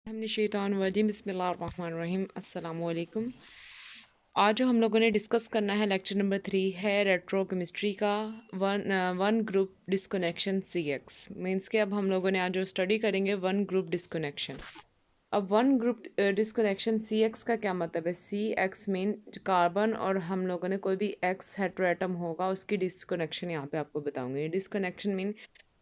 हमने शैतान वजीम बिस्मिल्लाहिर्रहमानिर्रहीम अस्सलाम वालेकुम। आज जो हम लोगों ने डिस्कस करना है लेक्चर नंबर 3 है रेट्रो केमिस्ट्री का one group disconnection CX means के अब हम लोगों ने आज जो स्टडी करेंगे वन ग्रुप डिस्कनेक्शन। अब वन ग्रुप डिस्कनेक्शन CX का क्या मतलब है? CX मीन कार्बन और हम लोगों ने कोई भी X हेट्रोएटम होगा उसकी डिस्कनेक्शन यहाँ पे आपको बताऊंगी। डिस्कनेक्शन मीन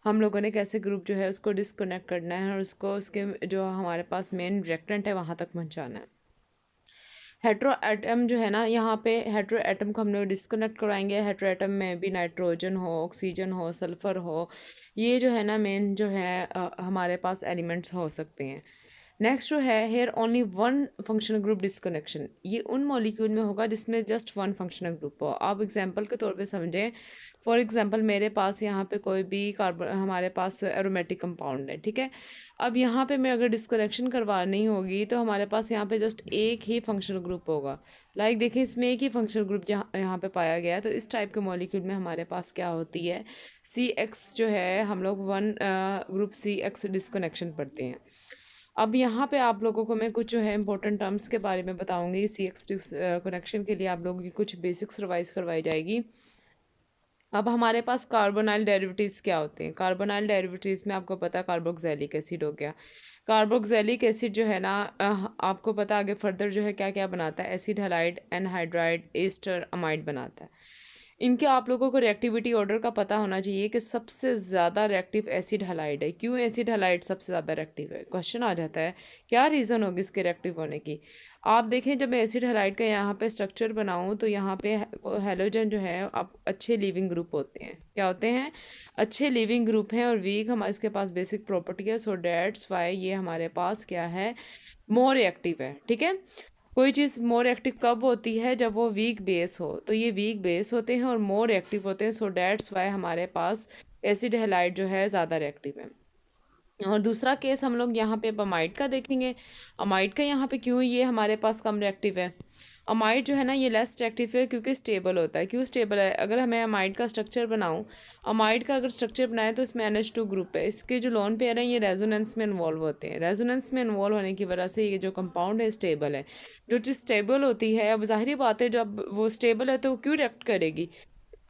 हम लोगों ने कैसे ग्रुप जो है उसको डिस्कनेक्ट करना है और उसको उसके जो हमारे पास मेन रिएक्टेंट है वहाँ तक पहुँचाना है। हेट्रो एटम जो है ना, यहाँ पे हेट्रो एटम को हम लोग डिस्कनेक्ट कराएंगे। हेट्रो एटम में भी नाइट्रोजन हो, ऑक्सीजन हो, सल्फ़र हो, ये जो है ना मेन जो है हमारे पास एलिमेंट्स हो सकते हैं। नेक्स्ट जो है here only one functional group disconnection, ये उन मॉलिक्यूल में होगा जिसमें जस्ट वन फंक्शनल ग्रुप हो। आप एग्जांपल के तौर पे समझें, फॉर एग्जांपल मेरे पास यहाँ पे कोई भी कार्बन हमारे पास एरोमेटिक कंपाउंड है, ठीक है। अब यहाँ पे मैं अगर डिस्कनेक्शन करवानी होगी तो हमारे पास यहाँ पे जस्ट एक ही फंक्शनल ग्रुप होगा। लाइक देखिए इसमें एक ही फंक्शनल ग्रुप जहाँ यहाँ पे पाया गया है, तो इस टाइप के मॉलिक्यूल में हमारे पास क्या होती है, CX जो है हम लोग वन ग्रुप CX डिस्कनेक्शन पढ़ते हैं। अब यहाँ पे आप लोगों को मैं कुछ जो है इंपॉर्टेंट टर्म्स के बारे में बताऊंगी। CX कनेक्शन के लिए आप लोगों की कुछ बेसिक्स रिवाइज करवाई जाएगी। अब हमारे पास कार्बोनाइल डेरिवेटिव्स क्या होते हैं? कार्बोनाइल डेरिवेटिव्स में आपको पता है कार्बोक्सिलिक एसिड हो गया। कार्बोक्सिलिक एसिड जो है ना आपको पता आगे फर्दर जो है क्या क्या बनाता है, acid halide, anhydride, ester, amide बनाता है। इनके आप लोगों को रिएक्टिविटी ऑर्डर का पता होना चाहिए कि सबसे ज़्यादा रिएक्टिव एसिड हैलाइड है। क्यों एसिड हैलाइड सबसे ज़्यादा रिएक्टिव है? क्वेश्चन आ जाता है क्या रीज़न होगी इसके रिएक्टिव होने की। आप देखें जब मैं एसिड हैलाइड का यहाँ पे स्ट्रक्चर बनाऊँ तो यहाँ पे हेलोजन जो है आप अच्छे लिविंग ग्रुप होते हैं। क्या होते हैं? अच्छे लिविंग ग्रुप हैं और वीक हमारे इसके पास बेसिक प्रॉपर्टी है। सो डेट्स वाई ये हमारे पास क्या है, मोर रिएक्टिव है, ठीक है। कोई चीज़ मोर एक्टिव कब होती है? जब वो वीक बेस हो। तो ये वीक बेस होते हैं और मोर एक्टिव होते हैं। सो डेट्स वाई हमारे पास एसिड हैलाइड जो है ज़्यादा रिएक्टिव है। और दूसरा केस हम लोग यहाँ पे अमाइड का देखेंगे। अमाइड का यहाँ पे क्यों ये हमारे पास कम रिएक्टिव है? अमाइड जो है ना ये लेस रिएक्टिव है क्योंकि स्टेबल होता है। क्यों स्टेबल है? अगर हमें अमाइड का स्ट्रक्चर बनाऊँ, अमाइड का अगर स्ट्रक्चर बनाए तो इसमें NH2 ग्रुप है। इसके जो लोन पेयर हैं ये रेजोनेंस में इन्वॉल्व होते हैं। रेजोनेंस में इन्वॉल्व होने की वजह से ये जो कंपाउंड है स्टेबल है। जो चीज़ स्टेबल होती है, अब ज़ाहिर बात है जब वो स्टेबल है तो वो क्यों रिएक्ट करेगी?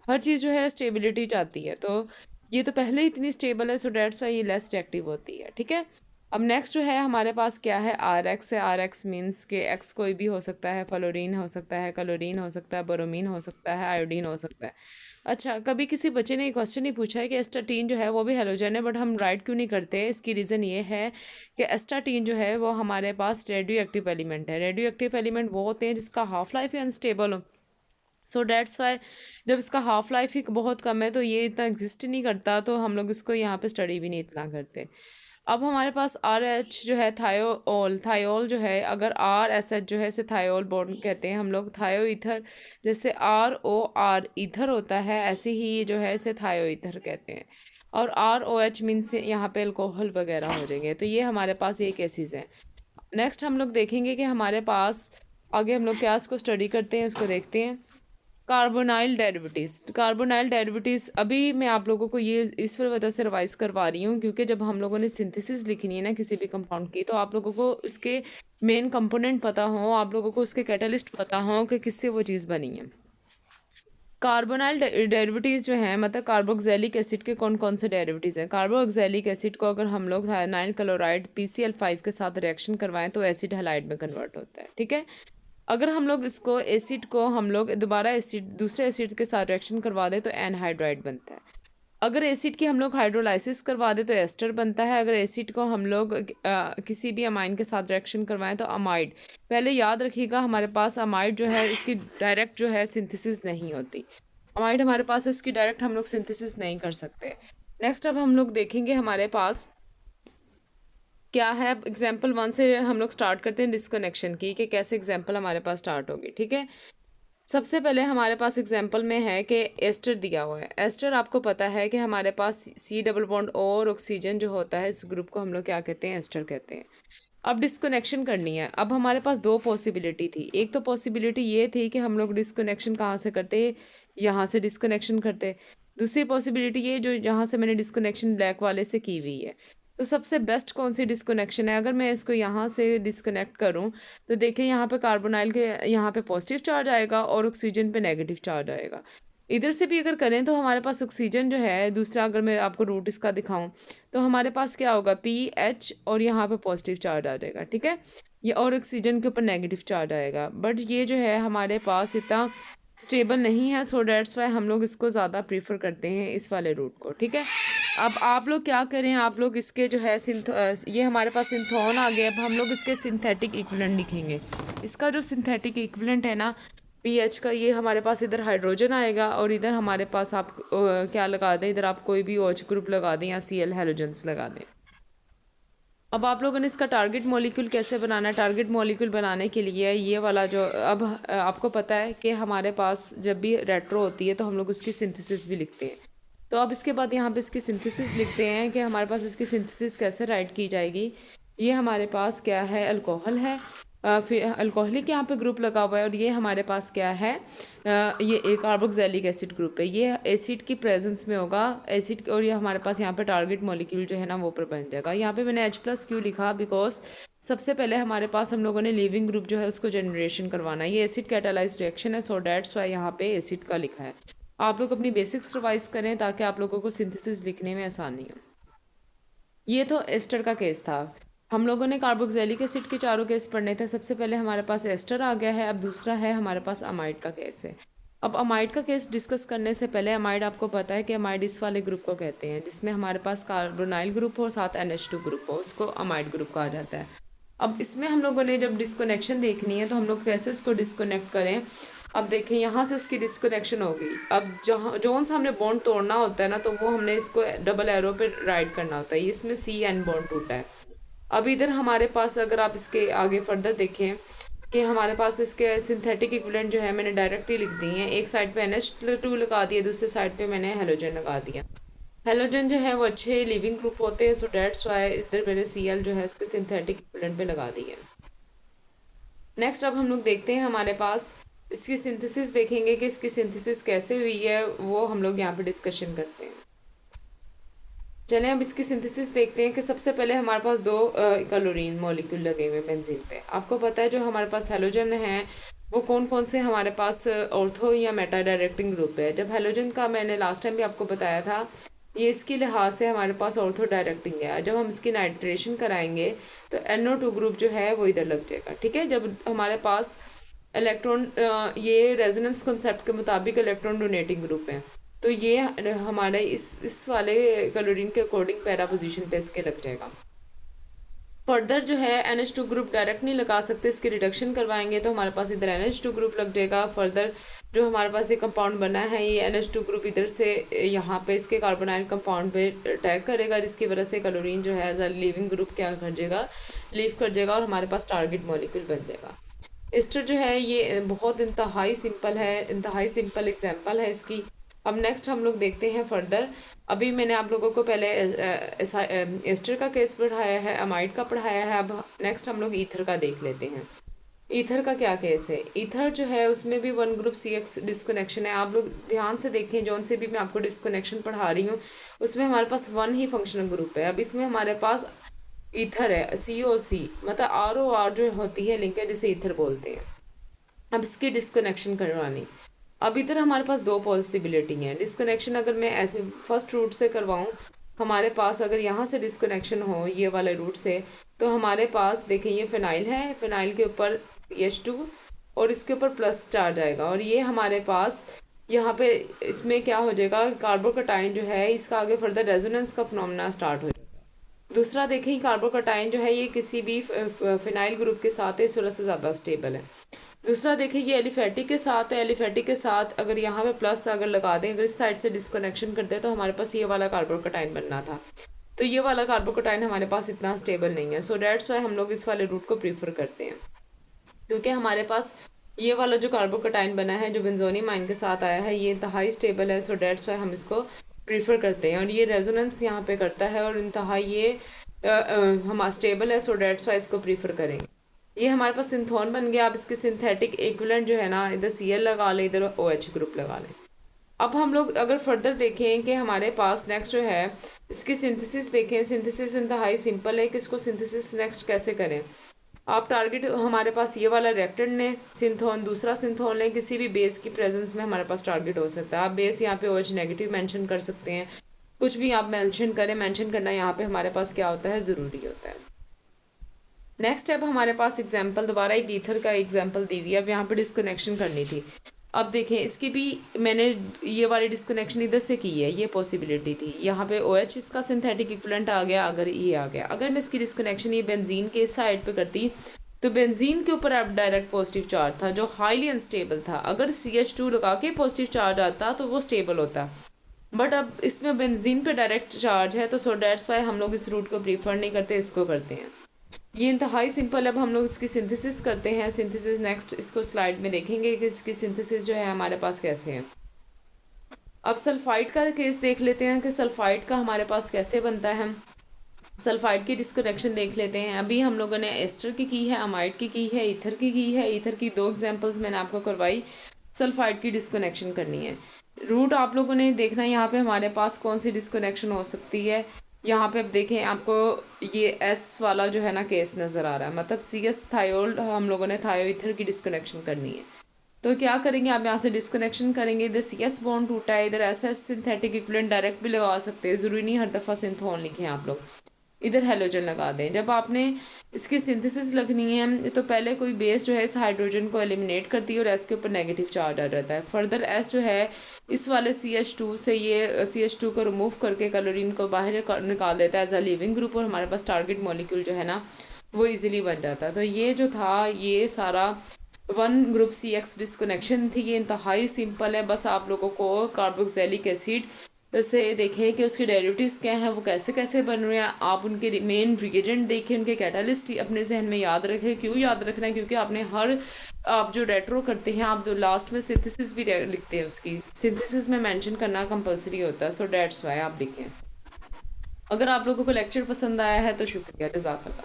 हर चीज़ जो है स्टेबिलिटी चाहती है। तो ये तो पहले ही इतनी स्टेबल है, सो डेट्स वाई ये लेस रिएक्टिव होती है, ठीक है। अब नेक्स्ट जो है हमारे पास क्या है, RX है। RX मीन्स के X कोई भी हो सकता है, फ्लोरीन हो सकता है, क्लोरीन हो सकता है, बोरोमीन हो सकता है, आयोडीन हो सकता है। अच्छा, कभी किसी बच्चे ने क्वेश्चन ही पूछा है कि एस्टाटीन जो है वो भी हेलोजन है, बट हम राइट क्यों नहीं करते? इसकी रीज़न ये है कि एस्टाटीन जो है वो हमारे पास रेडियो एक्टिव एलिमेंट है। रेडियो एक्टिव एलिमेंट वो होते हैं जिसका हाफ लाइफ ही अनस्टेबल हो। सो डेट्स वाई जब इसका हाफ लाइफ ही बहुत कम है तो ये इतना एग्जिस्ट ही नहीं करता, तो हम लोग इसको यहाँ पे स्टडी भी नहीं इतना करते। अब हमारे पास RH जो है थायोल, थायोल जो है अगर RSH जो है इसे थायोल बॉन्ड कहते हैं हम लोग। थायो ईथर जैसे ROR ईथर होता है, ऐसे ही ये जो है इसे थायो ईथर कहते हैं। और ROH मीन्स यहाँ पे अल्कोहल वगैरह हो जाएंगे। तो ये हमारे पास ये केसेस हैं। नेक्स्ट हम लोग देखेंगे कि हमारे पास आगे हम लोग क्या इसको स्टडी करते हैं, उसको देखते हैं। Carbonyl derivatives. कार्बोनाइल डेरिवेटिव्स अभी मैं आप लोगों को ये इस वजह से रिवाइज करवा रही हूँ क्योंकि जब हम लोगों ने सिंथेसिस लिखनी है ना किसी भी कंपाउंड की, तो आप लोगों को उसके मेन कंपोनेंट पता हो, आप लोगों को उसके कैटलिस्ट पता हो कि किससे वो चीज़ बनी है। कार्बोनाइल डेरिवेटिव्स जो हैं मतलब कार्बोक्सिलिक एसिड के कौन कौन से डेरिवेटिव्स हैं? कार्बोक्सिलिक एसिड को अगर हम लोग थायनाइल क्लोराइड PCl5 के साथ रिएक्शन करवाएं तो एसिड हैलाइड में कन्वर्ट होता है, ठीक है। अगर हम लोग इसको एसिड को हम लोग दोबारा एसिड दूसरे एसिड के साथ रिएक्शन करवा दें तो एनहाइड्राइड बनता है। अगर एसिड की हम लोग हाइड्रोलाइसिस करवा दें तो एस्टर बनता है। अगर एसिड को हम लोग किसी भी अमाइन के साथ रिएक्शन करवाएं तो अमाइड। पहले याद रखिएगा हमारे पास अमाइड जो है इसकी डायरेक्ट जो है सिंथेसिस नहीं होती। अमाइड हमारे पास है, उसकी डायरेक्ट हम लोग सिंथेसिस नहीं कर सकते। नेक्स्ट अब हम लोग देखेंगे हमारे पास क्या है। एग्जाम्पल 1 से हम लोग स्टार्ट करते हैं डिस्कनेक्शन की, कि कैसे एग्जाम्पल हमारे पास स्टार्ट होगी, ठीक है। सबसे पहले हमारे पास एग्जाम्पल में है कि एस्टर दिया हुआ है। एस्टर आपको पता है कि हमारे पास C डबल बॉन्ड और ऑक्सीजन जो होता है इस ग्रुप को हम लोग क्या कहते हैं, एस्टर कहते हैं। अब डिस्कनेक्शन करनी है। अब हमारे पास दो पॉसिबिलिटी थी। एक तो पॉसिबिलिटी ये थी कि हम लोग डिस्कनेक्शन कहाँ से करते, यहाँ से डिस्कनेक्शन करते। दूसरी पॉसिबिलिटी ये जो यहाँ से मैंने डिस्कनेक्शन ब्लैक वाले से की हुई है। तो सबसे बेस्ट कौन सी डिस्कनेक्शन है? अगर मैं इसको यहाँ से डिस्कनेक्ट करूँ तो देखिए यहाँ पे कार्बोनाइल के यहाँ पे पॉजिटिव चार्ज आएगा और ऑक्सीजन पे नेगेटिव चार्ज आएगा। इधर से भी अगर करें तो हमारे पास ऑक्सीजन जो है, दूसरा अगर मैं आपको रूट इसका दिखाऊं तो हमारे पास क्या होगा, पी एच, और यहाँ पे पॉजिटिव चार्ज आ जाएगा, ठीक है। ये और ऑक्सीजन के ऊपर नेगेटिव चार्ज आएगा, बट ये जो है हमारे पास इतना स्टेबल नहीं है, सो डेट्स वाई हम लोग इसको ज़्यादा प्रीफर करते हैं इस वाले रूट को, ठीक है। अब आप लोग क्या करें, आप लोग इसके जो है ये हमारे पास सिंथोन आ गया, अब हम लोग इसके सिंथेटिक इक्विवेलेंट लिखेंगे। इसका जो सिंथेटिक इक्विवेलेंट है ना पीएच का, ये हमारे पास इधर हाइड्रोजन आएगा और इधर हमारे पास आप क्या लगा दें, इधर आप कोई भी OH ग्रुप लगा दें या Cl हैलोजेंस लगा दें। अब आप लोगों ने इसका टारगेट मॉलिक्यूल कैसे बनाना है? टारगेट मॉलिक्यूल बनाने के लिए ये वाला जो अब आपको पता है कि हमारे पास जब भी रेट्रो होती है तो हम लोग उसकी सिंथेसिस भी लिखते हैं। तो अब इसके बाद यहाँ पे इसकी सिंथेसिस लिखते हैं कि हमारे पास इसकी सिंथेसिस कैसे राइट की जाएगी। ये हमारे पास क्या है, अल्कोहल है, फिर अल्कोहलिक यहाँ पे ग्रुप लगा हुआ है, और ये हमारे पास क्या है, ये एक कार्बोक्सिलिक एसिड ग्रुप है, ये एसिड की प्रेजेंस में होगा एसिड, और ये हमारे पास यहाँ पे टारगेट मॉलिक्यूल जो है ना वो पर बन जाएगा। यहाँ पे मैंने H+ क्यों लिखा, बिकॉज सबसे पहले हमारे पास हम लोगों ने लिविंग ग्रुप जो है उसको जनरेशन करवाना है, ये एसिड कैटालाइज्ड रिएक्शन है, सो डेट्स वाई यहाँ पे एसिड का लिखा है। आप लोग अपनी बेसिक्स रिवाइज करें ताकि आप लोगों को सिंथेसिस लिखने में आसानी हो। ये तो एस्टर का केस था। हम लोगों ने कार्बोक्सिलिक एसिड के चारों केस पढ़ने थे। सबसे पहले हमारे पास एस्टर आ गया है, अब दूसरा है हमारे पास अमाइड का केस है। अब अमाइड का केस डिस्कस करने से पहले, अमाइड आपको पता है कि अमाइड इस वाले ग्रुप को कहते हैं जिसमें हमारे पास कार्बोनाइल ग्रुप हो और साथ NH2 ग्रुप हो, उसको अमाइड ग्रुप कहा जाता है। अब इसमें हम लोगों ने जब डिस्कनेक्शन देखनी है तो हम लोग कैसे इसको डिस्कनेक्ट करें। अब देखें यहाँ से इसकी डिस्कनेक्शन हो गई। अब जहाँ जोन से हमने बॉन्ड तोड़ना होता है ना, तो वो हमने इसको डबल एरो पे राइट करना होता है, इसमें CN बॉन्ड टूटा है। अब इधर हमारे पास अगर आप इसके आगे फर्दर देखें कि हमारे पास इसके सिंथेटिक इक्विवेलेंट जो है मैंने डायरेक्टली लिख दी है, एक साइड पे NH2 लगा दिया, दूसरे साइड पे मैंने हेलोजन लगा दिया। हेलोजन जो है वो अच्छे लिविंग ग्रुप होते हैं, सो डेट्स वाई इधर मैंने Cl जो है इसके सिंथेटिक इक्विवेलेंट पे लगा दी है। नेक्स्ट अब हम लोग देखते हैं हमारे पास इसकी सिंथेसिस देखेंगे कि इसकी सिंथेसिस कैसे हुई है, वो हम लोग यहाँ पे डिस्कशन करते हैं। चलें अब इसकी सिंथेसिस देखते हैं कि सबसे पहले हमारे पास दो क्लोरीन मॉलिक्यूल लगे हुए बेंजीन पे। आपको पता है जो हमारे पास हेलोजन है वो कौन कौन से हमारे पास ऑर्थो या मेटा डायरेक्टिंग ग्रुप है। जब हेलोजन का मैंने लास्ट टाइम भी आपको बताया था, ये इसके लिहाज से हमारे पास ऑर्थो डायरेक्टिंग है। जब हम इसकी नाइट्रेशन कराएंगे तो NO2 ग्रुप जो है वो इधर लग जाएगा, ठीक है। जब हमारे पास इलेक्ट्रॉन ये रेजोनेंस कॉन्सेप्ट के मुताबिक इलेक्ट्रॉन डोनेटिंग ग्रुप है, तो ये हमारे इस वाले क्लोरीन के अकॉर्डिंग पैरा पोजीशन पे इसके लग जाएगा। फर्दर जो है NH2 ग्रुप डायरेक्ट नहीं लगा सकते, इसके रिडक्शन करवाएंगे तो हमारे पास इधर NH2 ग्रुप लग जाएगा। फर्दर जो हमारे पास ये कंपाउंड बना है, ये NH2 ग्रुप इधर से यहाँ पे इसके कार्बोनाइल कंपाउंड पे अटैक करेगा, जिसकी वजह से क्लोरीन जो है एज अ लिविंग ग्रुप क्या कर जाएगा, लीव कर जाएगा और हमारे पास टारगेट मॉलिक्यूल बन जाएगा। एस्टर जो है ये बहुत इंतहाई सिंपल है, इंतहाई सिंपल एग्जाम्पल है इसकी। अब नेक्स्ट हम लोग देखते हैं फर्दर। अभी मैंने आप लोगों को पहले एस्टर का केस पढ़ाया है, अमाइड का पढ़ाया है, अब नेक्स्ट हम लोग ईथर का देख लेते हैं। ईथर का क्या केस है? ईथर जो है उसमें भी 1 ग्रुप CX डिस्कनेक्शन है। आप लोग ध्यान से देखें, जौन से भी मैं आपको डिस्कनेक्शन पढ़ा रही हूँ उसमें हमारे पास 1 ही फंक्शनल ग्रुप है। अब इसमें हमारे पास ईथर है, COC, मतलब ROR जो होती है लिंक है, जिसे ईथर बोलते हैं। अब इसकी डिस्कनेक्शन करवानी, अब इधर हमारे पास दो पॉसिबिलिटी है डिस्कनेक्शन। अगर मैं ऐसे फर्स्ट रूट से करवाऊँ, हमारे पास अगर यहाँ से डिस्कनेक्शन हो ये वाले रूट से, तो हमारे पास देखें ये फिनाइल है, फिनाइल के ऊपर CH2 और इसके ऊपर प्लस चार्ज आएगा, और ये हमारे पास यहाँ पे इसमें क्या हो जाएगा, कार्बोकटाइन जो है इसका आगे फर्दर रेजोनेंस का फिनोमेना स्टार्ट हो जाएगा। दूसरा देखें कार्बोकटाइन जो है ये किसी भी फिनाइल ग्रुप के साथ है, इस वजह से ज़्यादा स्टेबल है। दूसरा देखिए ये एलिफेटिक के साथ है, एलिफेटिक के साथ अगर यहाँ पे प्लस अगर लगा दें, अगर इस साइड से डिस्कनेक्शन करते हैं तो हमारे पास ये वाला कार्बोकटाइन बनना था, तो ये वाला कार्बोकटाइन हमारे पास इतना स्टेबल नहीं है। सो डेट्स वाई हम लोग इस वाले रूट को प्रीफर करते हैं, क्योंकि हमारे पास ये वाला जो कार्बोकटाइन बना है जो बेंजोनियम आयन के साथ आया है ये इंतहाई स्टेबल है। सो डेट्स वाई हम इसको प्रीफर करते हैं, और ये रेजोनेंस यहाँ पे करता है और इंतहाई ये हमारा स्टेबल है। सो डेट्स वाई इसको प्रीफर करेंगे। ये हमारे पास सिंथोन बन गया। आप इसके सिंथेटिक इक्विवेलेंट जो है ना, इधर Cl लगा लें, इधर OH ग्रुप लगा लें। अब हम लोग अगर फर्दर देखें कि हमारे पास नेक्स्ट जो है इसकी सिंथेसिस देखें, सिंथेसिस इंतहाई सिंपल है कि इसको सिंथेसिस नेक्स्ट कैसे करें। आप टारगेट हमारे पास ये वाला रिएक्टेंट ने सिंथोन, दूसरा सिंथोन लें, किसी भी बेस की प्रेजेंस में हमारे पास टारगेट हो सकता है। आप बेस यहाँ पे OH नेगेटिव मेंशन कर सकते हैं, कुछ भी आप मेंशन करें, मेंशन करना यहाँ पे हमारे पास क्या होता है, ज़रूरी होता है। नेक्स्ट स्टेप हमारे पास एग्जांपल, दोबारा एक ईथर का एग्जांपल दी हुई है। अब यहाँ पे डिस्कनेक्शन करनी थी। अब देखें इसकी भी मैंने ये वाली डिस्कनेक्शन इधर से की है, ये पॉसिबिलिटी थी। यहाँ पे OH इसका सिंथेटिक इक्विवेलेंट आ गया, अगर ये आ गया। अगर मैं इसकी डिस्कनेक्शन ये बेंजीन के साइड पे करती तो बेंजीन के ऊपर अब डायरेक्ट पॉजिटिव चार्ज था जो हाईली अनस्टेबल था। अगर CH2 लगा के पॉजिटिव चार्ज आता तो वो स्टेबल होता, बट अब इसमें बेंजीन पे डायरेक्ट चार्ज है, तो सो डेट्स वाई हम लोग इस रूट को प्रीफर नहीं करते, इसको करते हैं। ये इंतहाई सिंपल। अब हम लोग इसकी सिंथेसिस करते हैं। सिंथेसिस नेक्स्ट इसको स्लाइड में देखेंगे कि इसकी सिंथेसिस जो है हमारे पास कैसे है। अब सल्फाइड का केस देख लेते हैं कि सल्फाइड का हमारे पास कैसे बनता है। सल्फाइड की डिस्कनेक्शन देख लेते हैं। अभी हम लोगों ने एस्टर की है, अमाइड की है, ईथर की है। ईथर की 2 एग्जांपल्स मैंने आपको करवाई। सल्फाइड की डिस्कनेक्शन करनी है। रूट आप लोगों ने देखना है यहाँ पे हमारे पास कौन सी डिस्कनेक्शन हो सकती है। यहाँ पे अब देखें, आपको ये S वाला जो है ना केस नज़र आ रहा है, मतलब CS थायोल हम लोगों ने थायो ईथर की डिस्कनेक्शन करनी है। तो क्या करेंगे, आप यहाँ से डिस्कनेक्शन करेंगे। इधर CS बॉन्ड टूटा है, इधर SS सिंथेटिक इक्विवेलेंट डायरेक्ट भी लगा सकते हैं, ज़रूरी नहीं हर दफ़ा सिंथोन लिखें आप लोग। इधर हेलोजन लगा दें। जब आपने इसकी सिंथेसिस लगनी है तो पहले कोई बेस जो है इस हाइड्रोजन को एलिमिनेट करती है और S के ऊपर नेगेटिव चार्ज आ जाता है। फर्दर S जो है इस वाले CH2 से ये CH2 को रिमूव करके क्लोरीन को बाहर निकाल देता है एज अ लिविंग ग्रुप, और हमारे पास टारगेट मॉलिक्यूल जो है ना वो इजीली बन जाता है। तो ये जो था ये सारा 1 ग्रुप CX डिस्कनेक्शन थी। ये इंतहाई सिंपल है, बस आप लोगों को कार्बोक्सिलिक एसिड से देखें कि उसके डेरिवेटिव्स क्या हैं, वो कैसे कैसे बन रहे हैं। आप उनके मेन रिएजेंट देखें, उनके कैटालिस्ट अपने जहन में याद रखें। क्यों याद रखना है, क्योंकि आपने आप जो रेट्रो करते हैं आप जो लास्ट में सिंथेसिस भी लिखते हैं, उसकी सिंथेसिस में मेंशन करना कंपलसरी होता है। सो डेट्स वाई आप लिखें। अगर आप लोगों को लेक्चर पसंद आया है तो शुक्रिया, जज़ाकल्लाह।